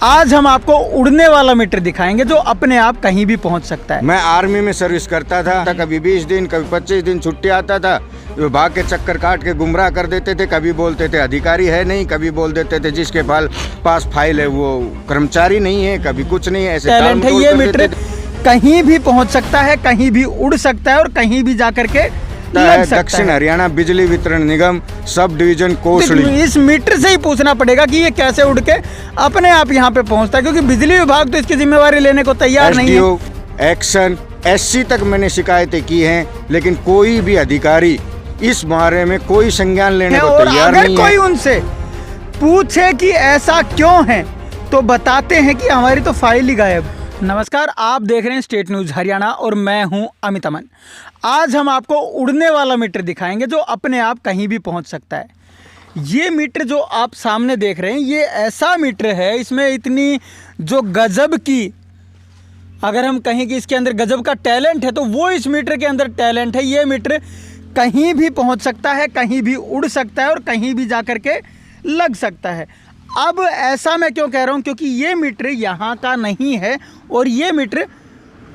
आज हम आपको उड़ने वाला मीटर दिखाएंगे जो अपने आप कहीं भी पहुंच सकता है। मैं आर्मी में सर्विस करता था, कभी 20 दिन कभी 25 दिन छुट्टी आता था। विभाग के चक्कर काट के गुमराह कर देते थे। कभी बोलते थे अधिकारी है नहीं, कभी बोल देते थे जिसके पास फाइल है वो कर्मचारी नहीं है, कभी कुछ नहीं है। ऐसे टैलेंट है ये मीटर, कहीं भी पहुंच सकता है, कहीं भी उड़ सकता है और कहीं भी जाकर के लग सकता है। दक्षिण हरियाणा बिजली वितरण निगम सब डिवीजन कोसली। इस मीटर से ही पूछना पड़ेगा कि ये कैसे उड़ के अपने आप यहाँ पे पहुंचता है, क्योंकि बिजली विभाग तो इसकी जिम्मेवारी लेने को तैयार नहीं है। एक्शन SC तक मैंने शिकायतें की हैं, लेकिन कोई भी अधिकारी इस बारे में कोई संज्ञान लेने को तैयार नहीं है। अगर कोई उनसे पूछे कि ऐसा क्यों है तो बताते हैं कि हमारी तो फाइल ही गायब। नमस्कार, आप देख रहे हैं स्टेट न्यूज़ हरियाणा और मैं हूं अमित अमन। आज हम आपको उड़ने वाला मीटर दिखाएंगे जो अपने आप कहीं भी पहुंच सकता है। ये मीटर जो आप सामने देख रहे हैं ये ऐसा मीटर है, इसमें इतनी जो गजब की, अगर हम कहें कि इसके अंदर गजब का टैलेंट है तो वो इस मीटर के अंदर टैलेंट है। ये मीटर कहीं भी पहुंच सकता है, कहीं भी उड़ सकता है और कहीं भी जा कर के लग सकता है। अब ऐसा मैं क्यों कह रहा हूं, क्योंकि ये मीटर यहाँ का नहीं है और ये मीटर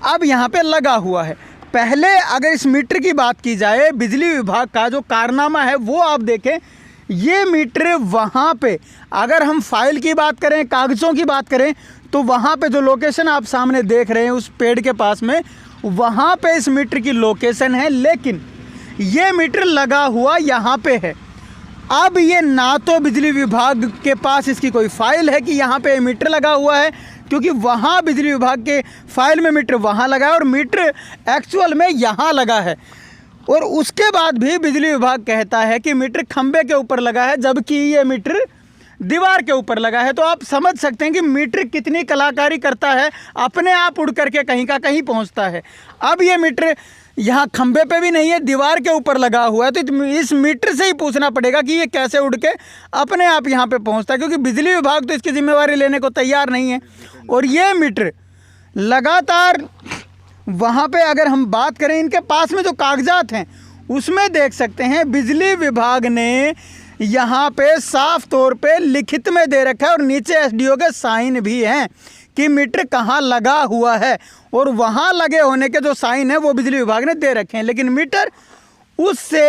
अब यहाँ पे लगा हुआ है। पहले अगर इस मीटर की बात की जाए, बिजली विभाग का जो कारनामा है वो आप देखें। ये मीटर वहाँ पे, अगर हम फाइल की बात करें, कागज़ों की बात करें, तो वहाँ पे जो लोकेशन आप सामने देख रहे हैं उस पेड़ के पास में, वहाँ पे इस मीटर की लोकेशन है। लेकिन ये मीटर लगा हुआ यहाँ पे है। अब ये ना तो बिजली विभाग के पास इसकी कोई फाइल है कि यहाँ पे मीटर लगा हुआ है, क्योंकि वहाँ बिजली विभाग के फाइल में मीटर वहाँ लगा है और मीटर एक्चुअल में यहाँ लगा है। और उसके बाद भी बिजली विभाग कहता है कि मीटर खंबे के ऊपर लगा है, जबकि ये मीटर दीवार के ऊपर लगा है। तो आप समझ सकते हैं कि मीटर कितनी कलाकारी करता है, अपने आप उड़ करके कहीं का कहीं पहुँचता है। अब ये मीटर यहाँ खंबे पे भी नहीं है, दीवार के ऊपर लगा हुआ है, तो इस मीटर से ही पूछना पड़ेगा कि ये कैसे उड़ के अपने आप यहाँ पे पहुँचता है, क्योंकि बिजली विभाग तो इसकी जिम्मेवारी लेने को तैयार नहीं है। और ये मीटर लगातार वहाँ पे, अगर हम बात करें इनके पास में जो कागजात हैं उसमें देख सकते हैं बिजली विभाग ने यहाँ पे साफ तौर पे लिखित में दे रखा है और नीचे SDO के साइन भी हैं कि मीटर कहाँ लगा हुआ है, और वहाँ लगे होने के जो साइन है वो बिजली विभाग ने दे रखे हैं। लेकिन मीटर उससे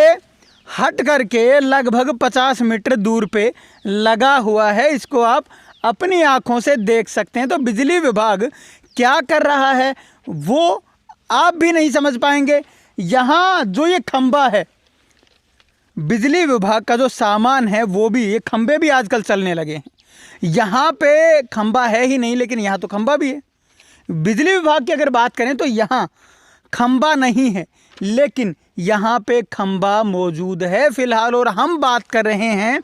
हट करके लगभग 50 मीटर दूर पे लगा हुआ है। इसको आप अपनी आँखों से देख सकते हैं। तो बिजली विभाग क्या कर रहा है वो आप भी नहीं समझ पाएंगे। यहाँ जो ये खंबा है, बिजली विभाग का जो सामान है वो भी, ये खंबे भी आजकल चलने लगे हैं। यहाँ पे खंबा है ही नहीं, लेकिन यहाँ तो खंबा भी है। बिजली विभाग की अगर बात करें तो यहाँ खंबा नहीं है, लेकिन यहाँ पे खंबा मौजूद है फिलहाल। और हम बात कर रहे हैं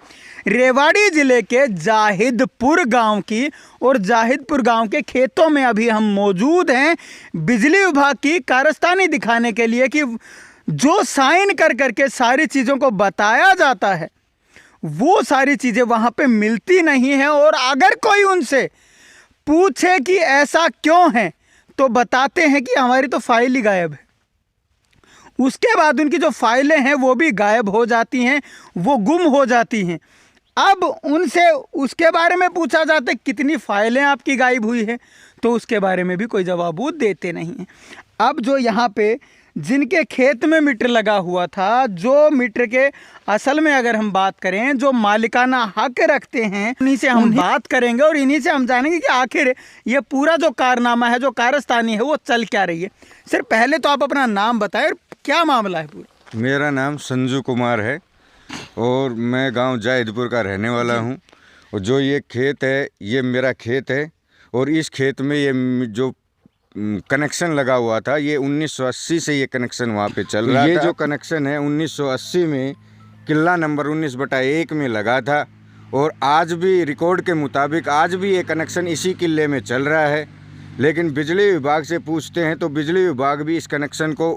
रेवाड़ी ज़िले के जाहिदपुर गांव की, और जाहिदपुर गांव के खेतों में अभी हम मौजूद हैं बिजली विभाग की कारस्तानी दिखाने के लिए कि जो साइन कर करके सारी चीज़ों को बताया जाता है वो सारी चीज़ें वहाँ पे मिलती नहीं हैं। और अगर कोई उनसे पूछे कि ऐसा क्यों है तो बताते हैं कि हमारी तो फाइल ही गायब है। उसके बाद उनकी जो फाइलें हैं वो भी गायब हो जाती हैं, वो गुम हो जाती हैं। अब उनसे उसके बारे में पूछा जाता है कितनी फाइलें आपकी गायब हुई है, तो उसके बारे में भी कोई जवाब वो देते नहीं हैं। अब जो यहाँ पे जिनके खेत में मीटर लगा हुआ था, जो मीटर के असल में अगर हम बात करें जो मालिकाना हक रखते हैं, उन्हीं से हम बात करेंगे और इन्हीं से हम जानेंगे कि आखिर ये पूरा जो कारनामा है, जो कारस्तानी है, वो चल क्या रही है। सर पहले तो आप अपना नाम बताएं, क्या मामला है पूरा। मेरा नाम संजू कुमार है और मैं गांव जाहिदपुर का रहने वाला हूं। और जो ये खेत है ये मेरा खेत है, और इस खेत में ये जो कनेक्शन लगा हुआ था ये 1980 से ये कनेक्शन वहाँ पे चल रहा था। ये जो कनेक्शन है 1980 में किला नंबर 19/1 में लगा था, और आज भी रिकॉर्ड के मुताबिक आज भी ये कनेक्शन इसी किले में चल रहा है। लेकिन बिजली विभाग से पूछते हैं तो बिजली विभाग भी इस कनेक्शन को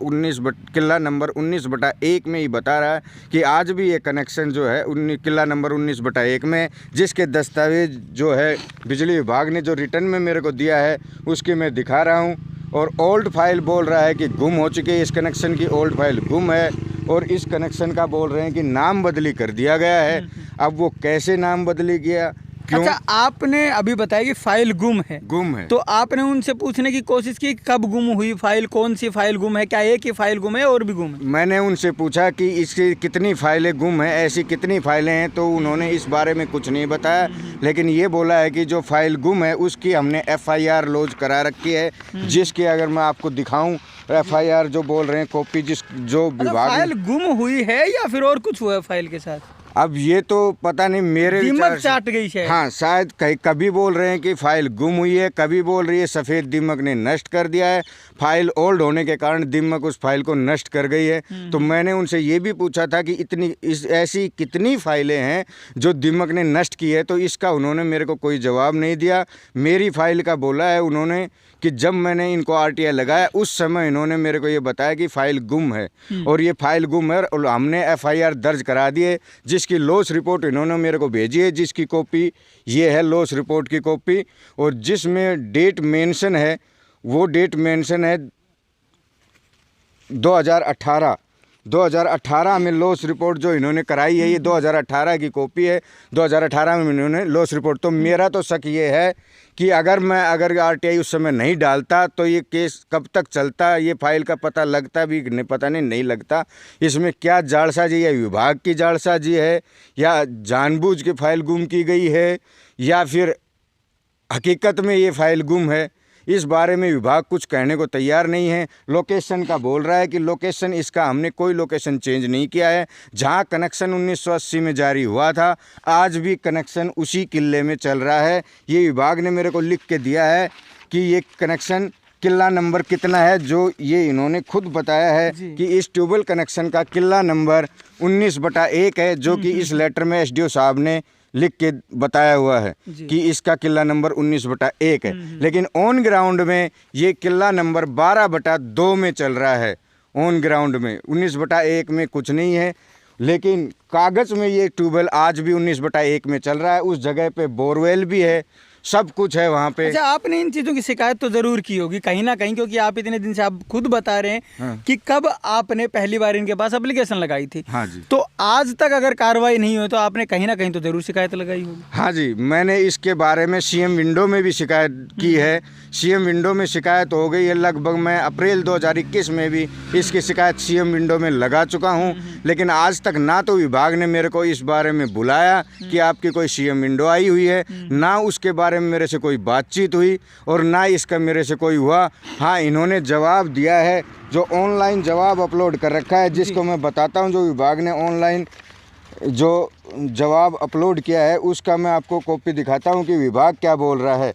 किला नंबर 19/1 में ही बता रहा है कि आज भी ये कनेक्शन जो है किला नंबर 19/1 में, जिसके दस्तावेज जो है बिजली विभाग ने जो रिटर्न में मेरे को दिया है उसके मैं दिखा रहा हूँ। और ओल्ड फाइल बोल रहा है कि गुम हो चुकी है, इस कनेक्शन की ओल्ड फाइल गुम है, और इस कनेक्शन का बोल रहे हैं कि नाम बदली कर दिया गया है। अब वो कैसे नाम बदली गया, क्यों? अच्छा, आपने अभी बताया कि फाइल गुम है, तो आपने उनसे पूछने की कोशिश की कब गुम हुई फाइल, कौन सी फाइल गुम है, क्या एक ही फाइल गुम है और भी गुम है? मैंने उनसे पूछा कि इसकी कितनी फाइलें गुम हैं, ऐसी कितनी फाइलें हैं, तो उन्होंने इस बारे में कुछ नहीं बताया, लेकिन ये बोला है कि जो फाइल गुम है उसकी हमने FIR लॉन्च करा रखी है, जिसकी अगर मैं आपको दिखाऊं FIR जो बोल रहे हैं कॉपी जो विभाग फाइल गुम हुई है या फिर और कुछ हुआ है फाइल के साथ? अब ये तो पता नहीं, मेरे दीमक चाट गई शायद। हाँ शायद, कभी बोल रहे हैं कि फाइल गुम हुई है, कभी बोल रही है सफ़ेद दीमक ने नष्ट कर दिया है, फाइल ओल्ड होने के कारण दीमक उस फाइल को नष्ट कर गई है। तो मैंने उनसे ये भी पूछा था कि ऐसी कितनी फाइलें हैं जो दीमक ने नष्ट की है, तो इसका उन्होंने मेरे को कोई जवाब नहीं दिया। मेरी फाइल का बोला है उन्होंने कि जब मैंने इनको RTI लगाया उस समय इन्होंने मेरे को ये बताया कि फ़ाइल गुम है, और ये फ़ाइल गुम है और हमने FIR दर्ज करा दी है, जिसकी लॉस रिपोर्ट इन्होंने मेरे को भेजी है, जिसकी कॉपी ये है लॉस रिपोर्ट की कॉपी, और जिसमें डेट मेंशन है वो डेट मेंशन है 2018 में लॉस रिपोर्ट जो इन्होंने कराई है, ये 2018 की कॉपी है, 2018 में इन्होंने लॉस रिपोर्ट। तो मेरा तो शक ये है कि अगर RTI उस समय नहीं डालता तो ये केस कब तक चलता, ये फाइल का पता लगता भी नहीं, पता नहीं लगता। इसमें क्या जालसाजी है, विभाग की जालसाजी है या जानबूझ के फाइल गुम की गई है या फिर हकीकत में ये फाइल गुम है, इस बारे में विभाग कुछ कहने को तैयार नहीं है। लोकेशन का बोल रहा है कि लोकेशन इसका हमने कोई लोकेशन चेंज नहीं किया है, जहां कनेक्शन 1980 में जारी हुआ था आज भी कनेक्शन उसी किले में चल रहा है। ये विभाग ने मेरे को लिख के दिया है कि ये कनेक्शन किला नंबर कितना है, जो ये इन्होंने खुद बताया है कि इस ट्यूबवेल कनेक्शन का किला नंबर 19/1 है, जो कि इस लेटर में SDO साहब ने लिख के बताया हुआ है कि इसका किला नंबर 19/1 है। लेकिन ऑन ग्राउंड में ये किला नंबर 12/2 में चल रहा है। ऑन ग्राउंड में 19/1 में कुछ नहीं है, लेकिन कागज़ में ये ट्यूबवेल आज भी 19/1 में चल रहा है। उस जगह पे बोरवेल भी है, सब कुछ है वहाँ पे। अच्छा, आपने इन चीज़ों की शिकायत तो ज़रूर की होगी कहीं ना कहीं, क्योंकि आप इतने दिन से आप खुद बता रहे हैं कि कब आपने पहली बार इनके पास एप्लीकेशन लगाई थी। हाँ जी। तो आज तक अगर कार्रवाई नहीं हुई तो आपने कहीं ना कहीं तो ज़रूर शिकायत लगाई होगी। हाँ जी, मैंने इसके बारे में CM विंडो में भी शिकायत की है। CM विंडो में शिकायत हो गई है, लगभग मैं अप्रैल 2021 में भी इसकी शिकायत CM विंडो में लगा चुका हूँ, लेकिन आज तक ना तो विभाग ने मेरे को इस बारे में बुलाया कि आपकी कोई CM विंडो आई हुई है, ना उसके बारे में मेरे से कोई बातचीत हुई और ना इसका मेरे से कोई हुआ। हाँ, इन्होंने जवाब दिया है, जो ऑनलाइन जवाब अपलोड कर रखा है, जिसको मैं बताता हूँ। जो विभाग ने ऑनलाइन जो जवाब अपलोड किया है उसका मैं आपको कॉपी दिखाता हूँ कि विभाग क्या बोल रहा है।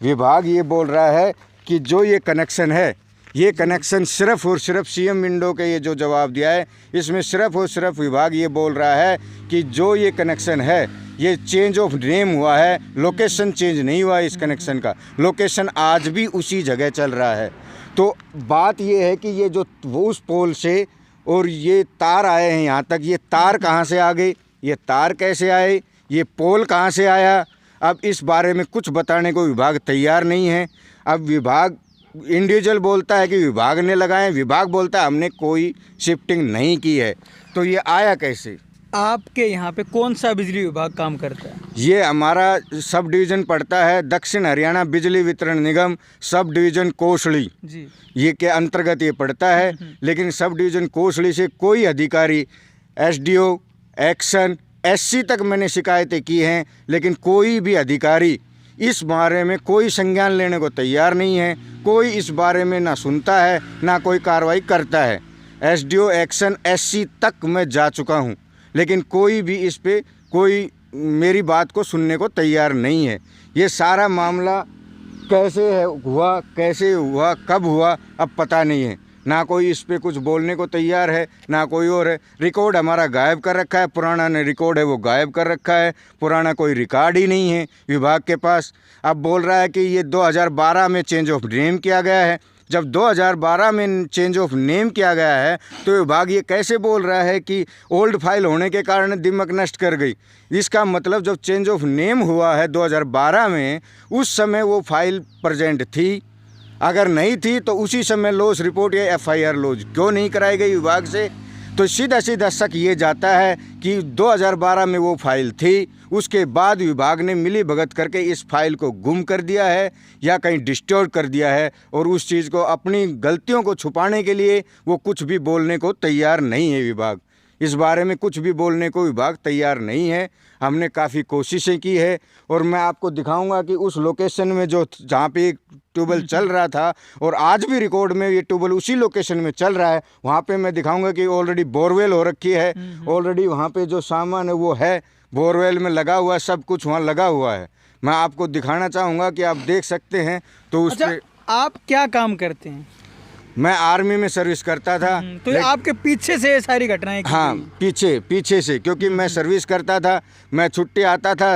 विभाग ये बोल रहा है कि जो ये कनेक्शन है, ये कनेक्शन सिर्फ़ और सिर्फ CM विंडो के ये जो जवाब दिया है, इसमें सिर्फ़ और सिर्फ विभाग ये बोल रहा है कि जो ये कनेक्शन है ये चेंज ऑफ नेम हुआ है, लोकेशन चेंज नहीं हुआ है। इस कनेक्शन का लोकेशन आज भी उसी जगह चल रहा है। तो बात ये है कि ये जो वो उस पोल से और ये तार आए हैं यहाँ तक, ये तार कहाँ से आ गए, ये तार कैसे आए, ये पोल कहाँ से आया, अब इस बारे में कुछ बताने को विभाग तैयार नहीं है। अब विभाग इंडिविजुअल बोलता है कि विभाग ने लगाए, विभाग बोलता है हमने कोई शिफ्टिंग नहीं की है। तो ये आया कैसे? आपके यहाँ पे कौन सा बिजली विभाग काम करता है? ये हमारा सब डिवीज़न पड़ता है दक्षिण हरियाणा बिजली वितरण निगम सब डिवीज़न कोसली जी, ये के अंतर्गत ये पड़ता है। लेकिन सब डिवीज़न कोसली से कोई अधिकारी, SDO, एक्शन, SC तक मैंने शिकायतें की हैं, लेकिन कोई भी अधिकारी इस बारे में कोई संज्ञान लेने को तैयार नहीं है। कोई इस बारे में ना सुनता है ना कोई कार्रवाई करता है। SDO, एक्शन, SC तक मैं जा चुका हूँ, लेकिन कोई भी इस पे कोई मेरी बात को सुनने को तैयार नहीं है। ये सारा मामला कैसे हुआ, कब हुआ, अब पता नहीं है। ना कोई इस पे कुछ बोलने को तैयार है, ना कोई और है। रिकॉर्ड हमारा गायब कर रखा है, पुराना ने रिकॉर्ड है वो गायब कर रखा है, पुराना कोई रिकॉर्ड ही नहीं है विभाग के पास। अब बोल रहा है कि ये 2012 में चेंज ऑफ नेम किया गया है। जब 2012 में चेंज ऑफ नेम किया गया है तो विभाग ये कैसे बोल रहा है कि ओल्ड फाइल होने के कारण दीमक नष्ट कर गई? इसका मतलब जब चेंज ऑफ नेम हुआ है 2012 में, उस समय वो फाइल प्रेजेंट थी। अगर नहीं थी तो उसी समय लॉस रिपोर्ट या FIR लॉन्च क्यों नहीं कराई गई विभाग से? तो सीधा सीधा शक ये जाता है कि 2012 में वो फाइल थी, उसके बाद विभाग ने मिली भगत करके इस फाइल को गुम कर दिया है या कहीं डिस्टॉर्ट कर दिया है, और उस चीज़ को अपनी गलतियों को छुपाने के लिए वो कुछ भी बोलने को तैयार नहीं है। विभाग इस बारे में कुछ भी बोलने को विभाग तैयार नहीं है। हमने काफ़ी कोशिशें की है, और मैं आपको दिखाऊंगा कि उस लोकेशन में जो जहाँ पे ट्यूबवेल चल रहा था, और आज भी रिकॉर्ड में ये ट्यूबवेल उसी लोकेशन में चल रहा है, वहाँ पे मैं दिखाऊंगा कि ऑलरेडी बोरवेल हो रखी है। ऑलरेडी वहाँ पे जो सामान है वो है बोरवेल में लगा हुआ है, सब कुछ वहाँ लगा हुआ है। मैं आपको दिखाना चाहूँगा कि आप देख सकते हैं। तो उस अच्छा, आप क्या काम करते हैं? मैं आर्मी में सर्विस करता था। तो ये आपके पीछे से ये सारी घटनाएं की हाँ, गई? पीछे से, क्योंकि मैं सर्विस करता था, मैं छुट्टी आता था,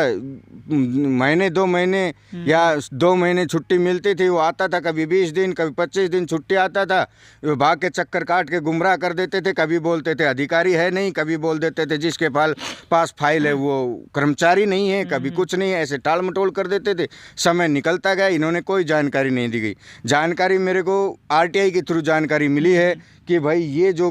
महीने 2 महीने या 2 महीने छुट्टी मिलती थी, वो आता था कभी 20 दिन कभी 25 दिन छुट्टी आता था। विभाग के चक्कर काट के गुमराह कर देते थे, कभी बोलते थे अधिकारी है नहीं, कभी बोल देते थे जिसके पास फाइल है वो कर्मचारी नहीं है, कभी कुछ नहीं है, ऐसे टाल मटोल कर देते थे। समय निकलता गया, इन्होंने कोई जानकारी नहीं दी गई। जानकारी मेरे को आरटीआई के थ्रू जानकारी मिली है कि भाई ये जो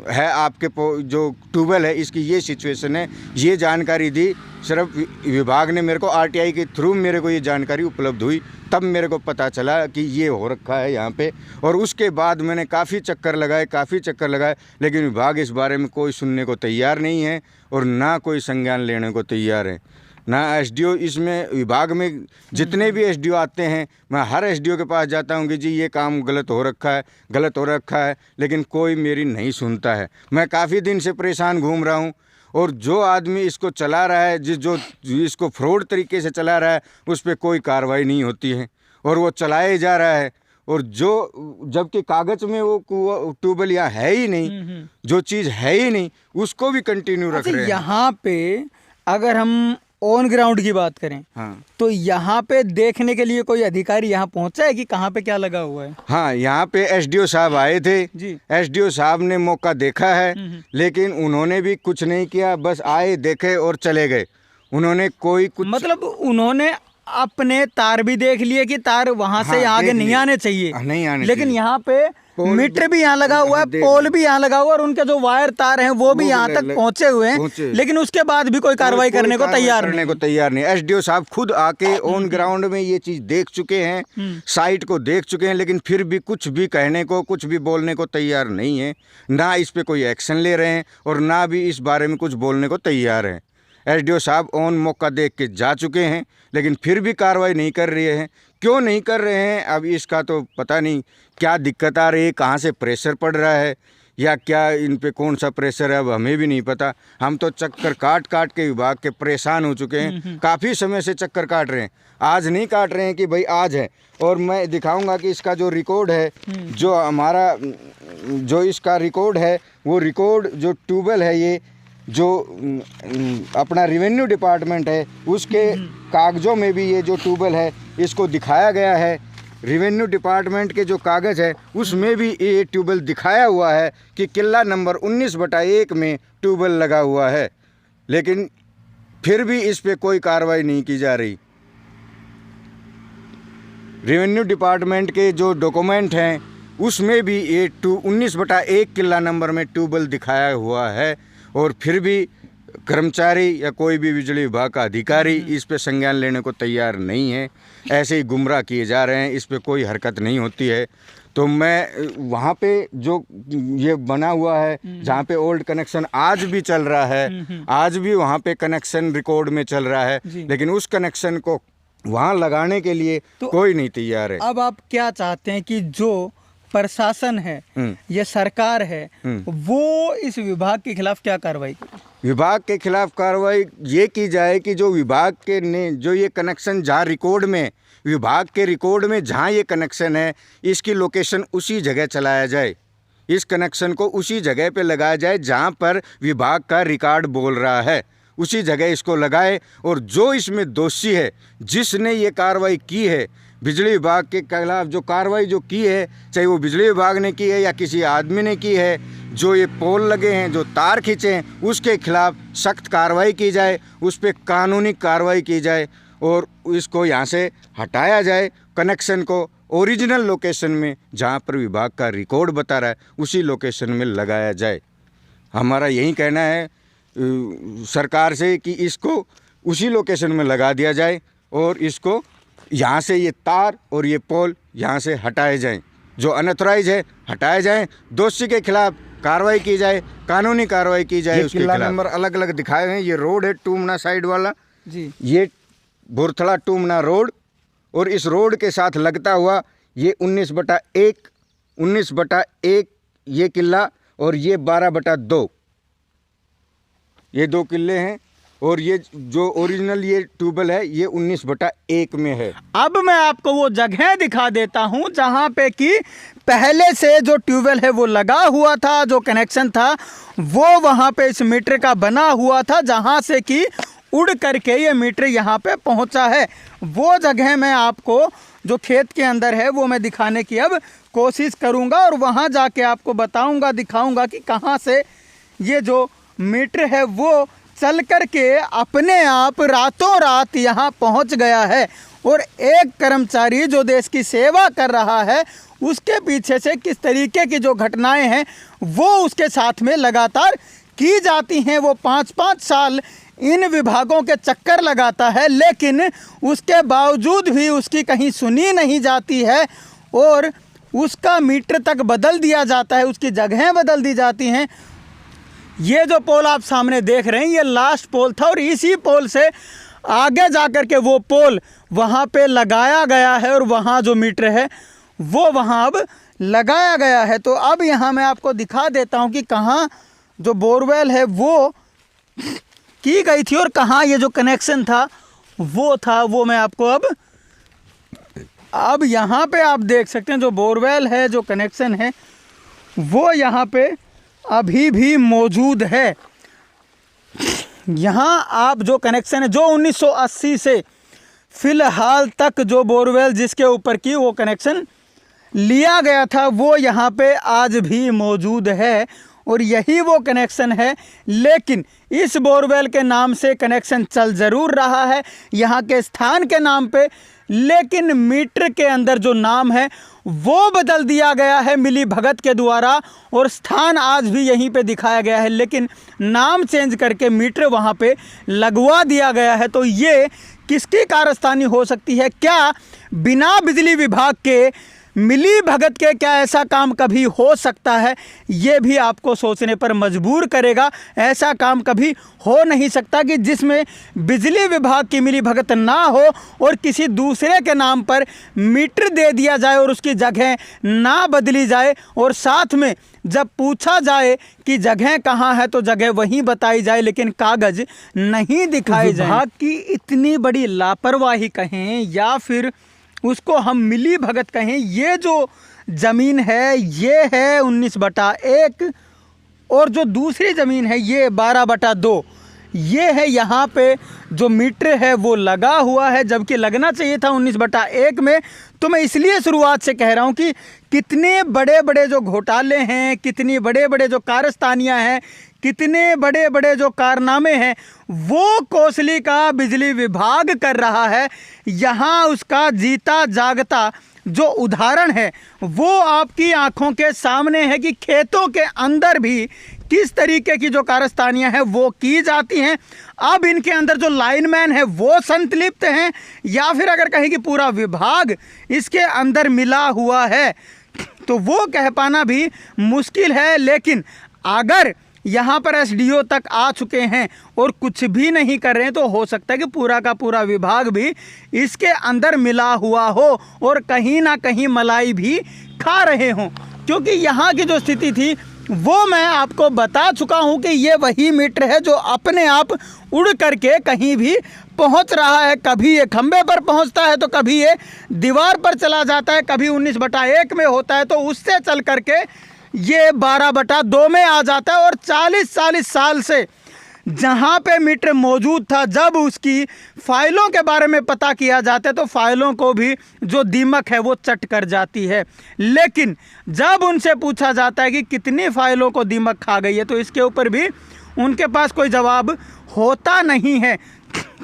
है आपके जो ट्यूबवेल है इसकी ये सिचुएशन है। ये जानकारी दी सिर्फ विभाग ने मेरे को, आरटीआई के थ्रू मेरे को ये जानकारी उपलब्ध हुई, तब मेरे को पता चला कि ये हो रखा है यहाँ पे। और उसके बाद मैंने काफ़ी चक्कर लगाए, लेकिन विभाग इस बारे में कोई सुनने को तैयार नहीं है, और ना कोई संज्ञान लेने को तैयार है, ना एसडीओ। इसमें विभाग में जितने भी एसडीओ आते हैं, मैं हर एसडीओ के पास जाता हूँ कि जी ये काम गलत हो रखा है, लेकिन कोई मेरी नहीं सुनता है। मैं काफ़ी दिन से परेशान घूम रहा हूँ, और जो आदमी इसको चला रहा है, जो इसको फ्रॉड तरीके से चला रहा है, उस पर कोई कार्रवाई नहीं होती है, और वो चलाए जा रहा है। और जबकि कागज़ में वो ट्यूबवेल यहाँ है ही नहीं, जो चीज़ है ही नहीं उसको भी कंटिन्यू रख रहे हैं। यहाँ पे अगर हम ऑन ग्राउंड की बात करें, हाँ, तो यहाँ पे देखने के लिए कोई अधिकारी यहाँ पहुँचा है कि कहाँ पे क्या लगा हुआ है? हाँ, यहाँ पे एसडीओ साहब आए थे जी। एसडीओ साहब ने मौका देखा है, लेकिन उन्होंने भी कुछ नहीं किया, बस आए, देखे और चले गए। उन्होंने कोई कुछ, मतलब उन्होंने अपने तार भी देख लिए कि तार वहां से हाँ, आगे देख नहीं लिए। आने चाहिए, नहीं आने लेकिन चाहिए। यहाँ पे मीटर भी यहाँ लगा हुआ है, देख पोल भी यहाँ लगा हुआ है, और उनके जो वायर तार हैं वो भी यहाँ तक पहुँचे हुए हैं, लेकिन उसके बाद भी कोई कार्रवाई करने को तैयार नहीं। एसडीओ साहब खुद आके ऑन ग्राउंड में ये चीज देख चुके हैं, साइट को देख चुके हैं, लेकिन फिर भी कुछ भी कहने को, कुछ भी बोलने को तैयार नहीं है। ना इस पे कोई एक्शन ले रहे हैं, और ना भी इस बारे में कुछ बोलने को तैयार हैं। एसडीओ साहब ऑन मौका देख के जा चुके हैं, लेकिन फिर भी कार्रवाई नहीं कर रहे हैं। क्यों नहीं कर रहे हैं, अब इसका तो पता नहीं क्या दिक्कत आ रही है, कहाँ से प्रेशर पड़ रहा है, या क्या इन पे कौन सा प्रेशर है, अब हमें भी नहीं पता। हम तो चक्कर काट के विभाग के परेशान हो चुके हैं, काफ़ी समय से चक्कर काट रहे हैं। आज नहीं काट रहे हैं कि भाई आज है, और मैं दिखाऊंगा कि इसका जो रिकॉर्ड है, जो हमारा जो इसका रिकॉर्ड है, वो रिकॉर्ड जो ट्यूबवेल है, ये जो अपना रेवेन्यू डिपार्टमेंट है उसके कागज़ों में भी ये जो ट्यूबवेल है इसको दिखाया गया है। रेवेन्यू डिपार्टमेंट के जो कागज़ है उसमें भी ये ट्यूबवेल दिखाया हुआ है कि किला नंबर 19/1 में ट्यूबवेल लगा हुआ है, लेकिन फिर भी इस पे कोई कार्रवाई नहीं की जा रही। रेवेन्यू डिपार्टमेंट के जो डॉक्यूमेंट हैं उसमें भी ये 19/1 किला नंबर में ट्यूबवेल दिखाया हुआ है, और फिर भी कर्मचारी या कोई भी बिजली विभाग का अधिकारी इस पे संज्ञान लेने को तैयार नहीं है। ऐसे ही गुमराह किए जा रहे हैं, इस पे कोई हरकत नहीं होती है। तो मैं वहाँ पे जो ये बना हुआ है, जहाँ पे ओल्ड कनेक्शन आज भी चल रहा है, आज भी वहाँ पे कनेक्शन रिकॉर्ड में चल रहा है, लेकिन उस कनेक्शन को वहाँ लगाने के लिए तो कोई नहीं तैयार है। अब आप क्या चाहते हैं कि जो प्रशासन है, ये सरकार है, वो इस विभाग के खिलाफ क्या कार्रवाई करे? विभाग के खिलाफ कार्रवाई ये की जाए कि जो विभाग के ने जो ये कनेक्शन जहाँ रिकॉर्ड में, विभाग के रिकॉर्ड में जहाँ ये कनेक्शन है, इसकी लोकेशन उसी जगह चलाया जाए। इस कनेक्शन को उसी जगह पे लगाया जाए जहाँ पर विभाग का रिकॉर्ड बोल रहा है, उसी जगह इसको लगाए। और जो इसमें दोषी है, जिसने ये कार्रवाई की है, बिजली विभाग के खिलाफ जो कार्रवाई जो की है, चाहे वो बिजली विभाग ने की है या किसी आदमी ने की है, जो ये पोल लगे हैं, जो तार खींचे हैं, उसके खिलाफ सख्त कार्रवाई की जाए, उस पर कानूनी कार्रवाई की जाए, और इसको यहाँ से हटाया जाए। कनेक्शन को ओरिजिनल लोकेशन में, जहाँ पर विभाग का रिकॉर्ड बता रहा है, उसी लोकेशन में लगाया जाए। हमारा यही कहना है सरकार से कि इसको उसी लोकेशन में लगा दिया जाए और इसको यहाँ से ये तार और ये पोल यहाँ से हटाए जाएं, जो अनऑथराइज है हटाए जाएं, दोषी के खिलाफ कार्रवाई की जाए, कानूनी कार्रवाई की जाए। उसके खिलाफ नंबर अलग अलग दिखाए हैं। ये रोड है टूमना साइड वाला जी, ये बुरथला टूमना रोड, और इस रोड के साथ लगता हुआ ये 19/1 ये किला और ये 12/2 ये 2 किले हैं। और ये जो ओरिजिनल ये ट्यूबवेल है ये 19/1 में है। अब मैं आपको वो जगह दिखा देता हूं जहां पे कि पहले से जो ट्यूबवेल है वो लगा हुआ था, जो कनेक्शन था वो वहां पे इस मीटर का बना हुआ था, जहां से कि उड़ करके ये मीटर यहाँ पे पहुंचा है। वो जगह मैं आपको जो खेत के अंदर है वो मैं दिखाने की अब कोशिश करूंगा और वहां जाके आपको बताऊंगा, दिखाऊंगा कि कहां से ये जो मीटर है वो चल करके अपने आप रातों रात यहाँ पहुँच गया है। और एक कर्मचारी जो देश की सेवा कर रहा है उसके पीछे से किस तरीके की जो घटनाएं हैं वो उसके साथ में लगातार की जाती हैं। वो 5-5 साल इन विभागों के चक्कर लगाता है, लेकिन उसके बावजूद भी उसकी कहीं सुनी नहीं जाती है और उसका मीटर तक बदल दिया जाता है, उसकी जगहें बदल दी जाती हैं। ये जो पोल आप सामने देख रहे हैं ये लास्ट पोल था और इसी पोल से आगे जाकर के वो पोल वहाँ पे लगाया गया है और वहाँ जो मीटर है वो वहाँ अब लगाया गया है। तो अब यहाँ मैं आपको दिखा देता हूँ कि कहाँ जो बोरवेल है वो की गई थी और कहाँ ये जो कनेक्शन था वो मैं आपको अब यहाँ पे आप देख सकते हैं जो बोरवेल है, जो कनेक्शन है वो यहाँ पे अभी भी मौजूद है। यहाँ आप जो कनेक्शन है जो 1980 से फ़िलहाल तक जो बोरवेल जिसके ऊपर की वो कनेक्शन लिया गया था वो यहाँ पे आज भी मौजूद है और यही वो कनेक्शन है। लेकिन इस बोरवेल के नाम से कनेक्शन चल ज़रूर रहा है यहाँ के स्थान के नाम पे, लेकिन मीटर के अंदर जो नाम है वो बदल दिया गया है मिली भगत के द्वारा और स्थान आज भी यहीं पे दिखाया गया है, लेकिन नाम चेंज करके मीटर वहाँ पे लगवा दिया गया है। तो ये किसकी कारस्तानी हो सकती है? क्या बिना बिजली विभाग के मिली भगत के क्या ऐसा काम कभी हो सकता है? ये भी आपको सोचने पर मजबूर करेगा। ऐसा काम कभी हो नहीं सकता कि जिसमें बिजली विभाग की मिली भगत ना हो और किसी दूसरे के नाम पर मीटर दे दिया जाए और उसकी जगह ना बदली जाए और साथ में जब पूछा जाए कि जगह कहाँ है तो जगह वहीं बताई जाए, लेकिन कागज नहीं दिखाए जाए। विभाग की इतनी बड़ी लापरवाही कहें या फिर उसको हम मिली भगत कहें, ये जो ज़मीन है ये है 19/1 और जो दूसरी ज़मीन है ये 12/2। ये है यहाँ पे जो मीटर है वो लगा हुआ है, जबकि लगना चाहिए था 19/1 में। तो मैं इसलिए शुरुआत से कह रहा हूँ कि कितने बड़े बड़े जो घोटाले हैं, कितनी बड़े बड़े जो कारस्तानियाँ हैं, कितने बड़े बड़े जो कारनामे हैं वो कोसली का बिजली विभाग कर रहा है। यहाँ उसका जीता जागता जो उदाहरण है वो आपकी आंखों के सामने है कि खेतों के अंदर भी किस तरीके की जो कारस्तानियाँ हैं वो की जाती हैं। अब इनके अंदर जो लाइनमैन है वो संतलिप्त हैं या फिर अगर कहें कि पूरा विभाग इसके अंदर मिला हुआ है तो वो कह पाना भी मुश्किल है। लेकिन अगर यहाँ पर एसडीओ तक आ चुके हैं और कुछ भी नहीं कर रहे हैं तो हो सकता है कि पूरा का पूरा विभाग भी इसके अंदर मिला हुआ हो और कहीं ना कहीं मलाई भी खा रहे हों, क्योंकि यहाँ की जो स्थिति थी वो मैं आपको बता चुका हूँ कि ये वही मीटर है जो अपने आप उड़ करके कहीं भी पहुँच रहा है। कभी ये खंबे पर पहुँचता है तो कभी ये दीवार पर चला जाता है, कभी 19/1 में होता है तो उससे चल करके ये 12/2 में आ जाता है। और 40-40 साल से जहाँ पे मीटर मौजूद था, जब उसकी फ़ाइलों के बारे में पता किया जाता है तो फ़ाइलों को भी जो दीमक है वो चट कर जाती है। लेकिन जब उनसे पूछा जाता है कि कितनी फ़ाइलों को दीमक खा गई है तो इसके ऊपर भी उनके पास कोई जवाब होता नहीं है।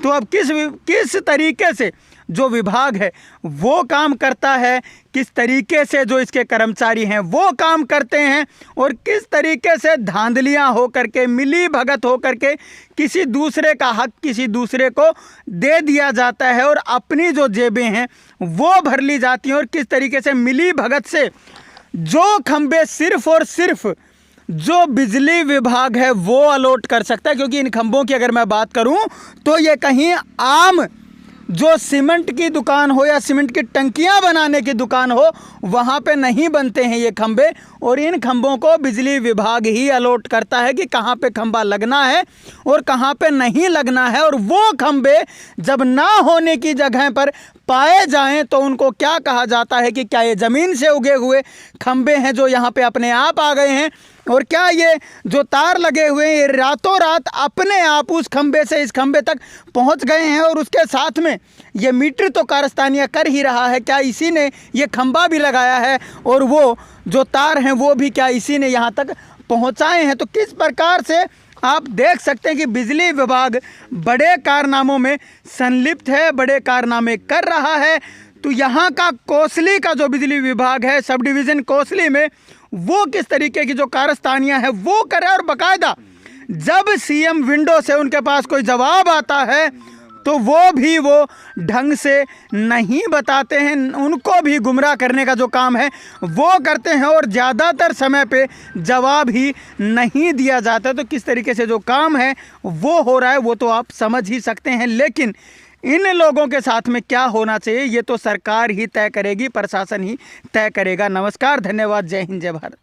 तो अब किस तरीके से जो विभाग है वो काम करता है, किस तरीके से जो इसके कर्मचारी हैं वो काम करते हैं, और किस तरीके से धांधलियां हो करके, मिली भगत हो करके किसी दूसरे का हक किसी दूसरे को दे दिया जाता है और अपनी जो जेबें हैं वो भर ली जाती हैं, और किस तरीके से मिली भगत से जो खंबे सिर्फ और सिर्फ जो बिजली विभाग है वो अलॉट कर सकता है। क्योंकि इन खंभों की अगर मैं बात करूं तो ये कहीं आम जो सीमेंट की दुकान हो या सीमेंट की टंकियां बनाने की दुकान हो वहां पे नहीं बनते हैं ये खंभे, और इन खंभों को बिजली विभाग ही अलॉट करता है कि कहां पे खंभा लगना है और कहां पे नहीं लगना है। और वो खंभे जब ना होने की जगह पर पाए जाएं तो उनको क्या कहा जाता है कि क्या ये ज़मीन से उगे हुए खंभे हैं जो यहाँ पे अपने आप आ गए हैं, और क्या ये जो तार लगे हुए हैं ये रातों रात अपने आप उस खंभे से इस खंभे तक पहुँच गए हैं, और उसके साथ में ये मीटर तो कारस्तानिया कर ही रहा है, क्या इसी ने ये खंभा भी लगाया है और वो जो तार हैं वो भी क्या इसी ने यहाँ तक पहुँचाए हैं। तो किस प्रकार से आप देख सकते हैं कि बिजली विभाग बड़े कारनामों में संलिप्त है, बड़े कारनामे कर रहा है। तो यहाँ का कोसली का जो बिजली विभाग है सब डिवीज़न कोसली में वो किस तरीके की जो कारस्तानियाँ हैं वो करे, और बाकायदा जब सीएम विंडो से उनके पास कोई जवाब आता है तो वो ढंग से नहीं बताते हैं, उनको भी गुमराह करने का जो काम है वो करते हैं, और ज़्यादातर समय पे जवाब ही नहीं दिया जाता। तो किस तरीके से जो काम है वो हो रहा है वो तो आप समझ ही सकते हैं, लेकिन इन लोगों के साथ में क्या होना चाहिए ये तो सरकार ही तय करेगी, प्रशासन ही तय करेगा। नमस्कार, धन्यवाद, जय हिंद, जय भारत।